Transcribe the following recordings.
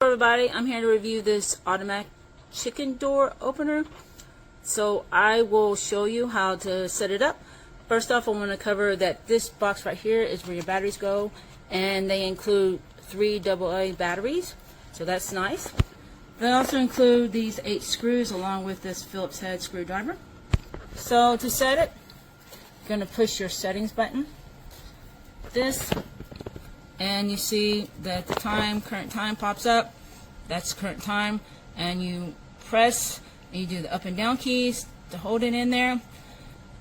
Hello everybody, I'm here to review this automatic chicken door opener. So I will show you how to set it up. First off, I want to cover that this box right here is where your batteries go, and they include 3 AA batteries, so that's nice. They also include these 8 screws along with this Phillips head screwdriver. So to set it, you're going to push your settings button, this, and you see that the current time pops up. That's current time, and you press and you do the up and down keys to hold it in there,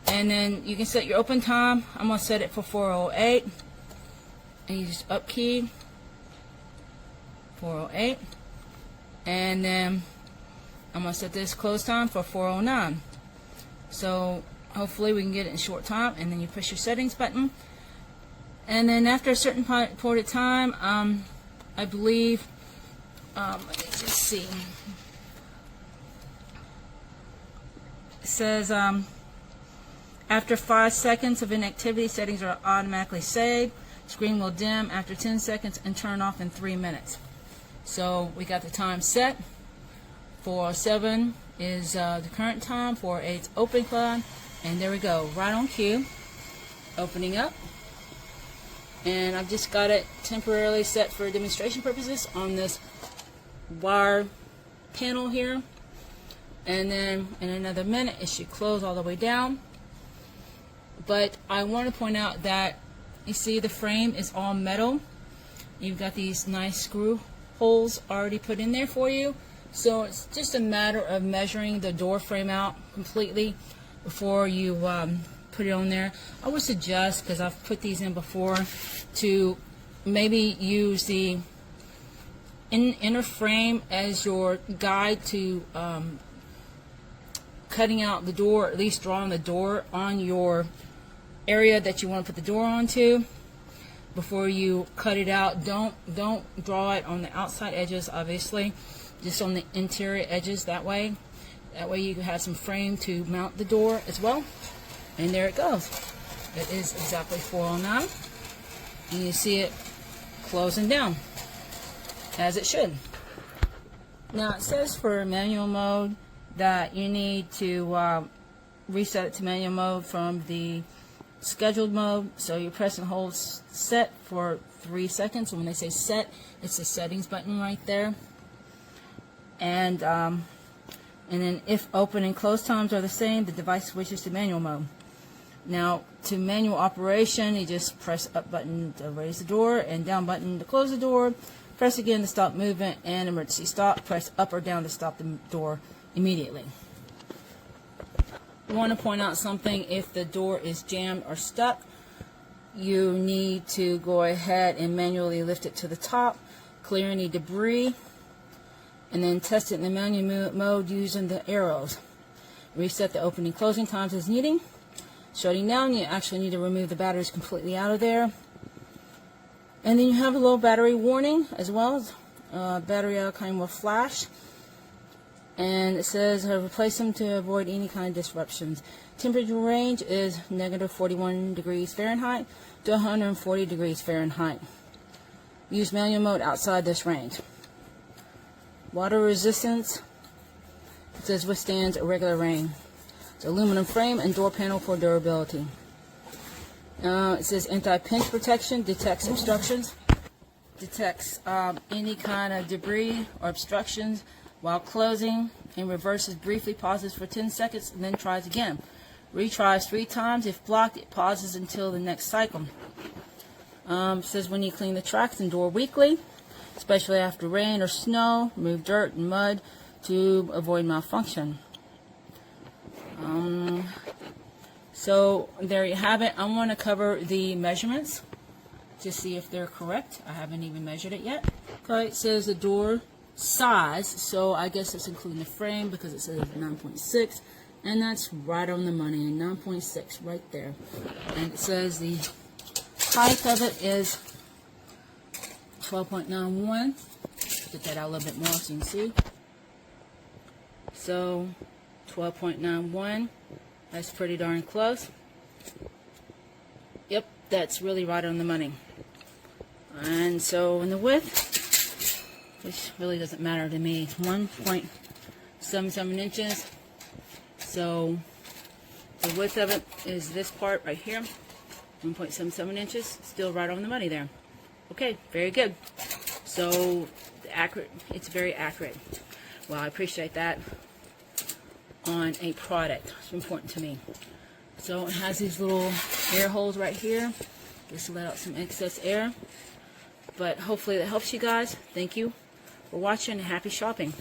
and then you can set your open time. I'm going to set it for 4:08, and you just up key 4:08, and then I'm going to set this close time for 4:09. So hopefully we can get it in short time, and then you push your settings button, and then after a certain point of time, I believe, let me just see, it says after 5 seconds of inactivity, settings are automatically saved. Screen will dim after 10 seconds and turn off in 3 minutes. So we got the time set. 4:07 is the current time. 4:08 is open time, and there we go, right on cue, opening up. And I've just got it temporarily set for demonstration purposes on this wire panel here, and then in another minute it should close all the way down. But I want to point out that you see the frame is all metal. You've got these nice screw holes already put in there for you, so it's just a matter of measuring the door frame out completely before you put it on there. I would suggest, because I've put these in before, to maybe use the inner frame as your guide to cutting out the door, at least drawing the door on your area that you want to put the door onto before you cut it out. Don't draw it on the outside edges, obviously, just on the interior edges. That way you have some frame to mount the door as well. And there it goes. It is exactly 4:09, and you see it closing down as it should. Now it says for manual mode that you need to reset it to manual mode from the scheduled mode. So you press and hold set for 3 seconds, and when they say set, it's the settings button right there. And then if open and close times are the same, the device switches to manual mode. Now, to manual operation, you just press up button to raise the door and down button to close the door. Press again to stop movement and emergency stop. Press up or down to stop the door immediately. I want to point out something. If the door is jammed or stuck, you need to go ahead and manually lift it to the top, clear any debris, and then test it in the manual mode using the arrows. Reset the opening and closing times as needed. Shutting down, you actually need to remove the batteries completely out of there. And then you have a low battery warning as well. Battery outcome will flash. And it says replace them to avoid any kind of disruptions. Temperature range is -41 degrees Fahrenheit to 140 degrees Fahrenheit. Use manual mode outside this range. Water resistance, it says withstands irregular rain. It's aluminum frame and door panel for durability. It says anti-pinch protection, detects obstructions, detects any kind of debris or obstructions while closing, and reverses briefly, pauses for 10 seconds, and then tries again. Retries 3 times. If blocked, it pauses until the next cycle. It says when you clean the tracks and door weekly, especially after rain or snow, remove dirt and mud to avoid malfunction. So there you have it. I want to cover the measurements to see if they're correct. I haven't even measured it yet. Okay, it says the door size, so I guess it's including the frame because it says 9.6, and that's right on the money, 9.6 right there. And it says the height of it is 12.91. Get that out a little bit more so you can see. So 12.91, that's pretty darn close. Yep, that's really right on the money. And so in the width, which really doesn't matter to me. It's 1.77 inches. So the width of it is this part right here, 1.77 inches. Still right on the money there. Okay, very good. So it's very accurate. Well, I appreciate that on a product. It's important to me. So it has these little air holes right here, just to let out some excess air. But hopefully that helps you guys. Thank you for watching and happy shopping.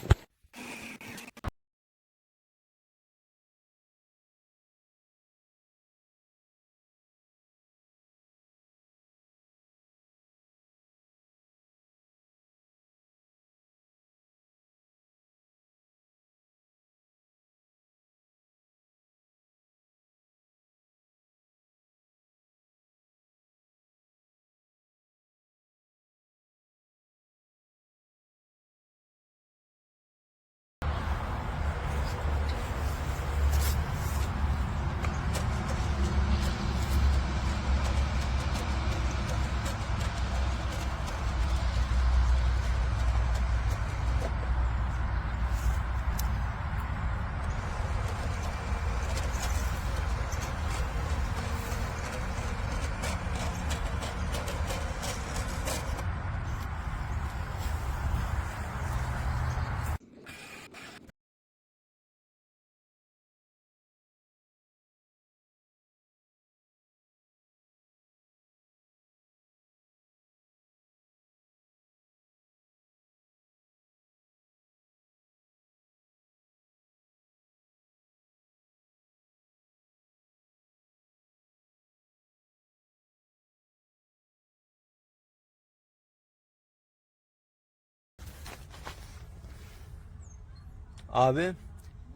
Abi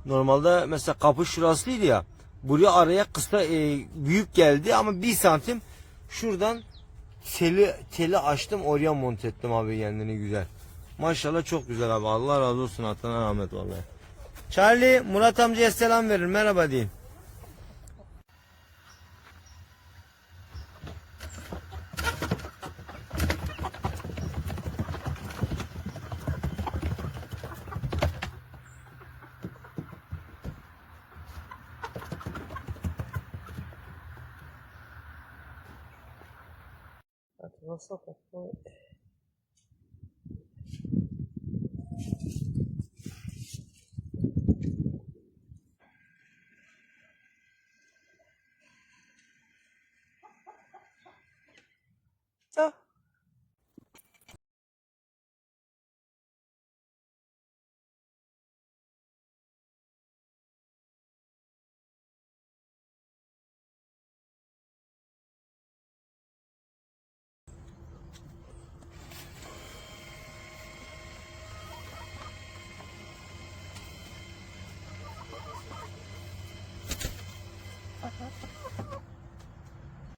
normalde mesela kapı şurasıydı ya. Buraya araya kısa büyük geldi ama 1 santim şuradan teli açtım, oraya monte ettim abi kendini güzel. Maşallah çok güzel abi. Allah razı olsun, atana rahmet vallahi. Charlie, Murat amcaya selam verin. Merhaba deyin. That's what's up,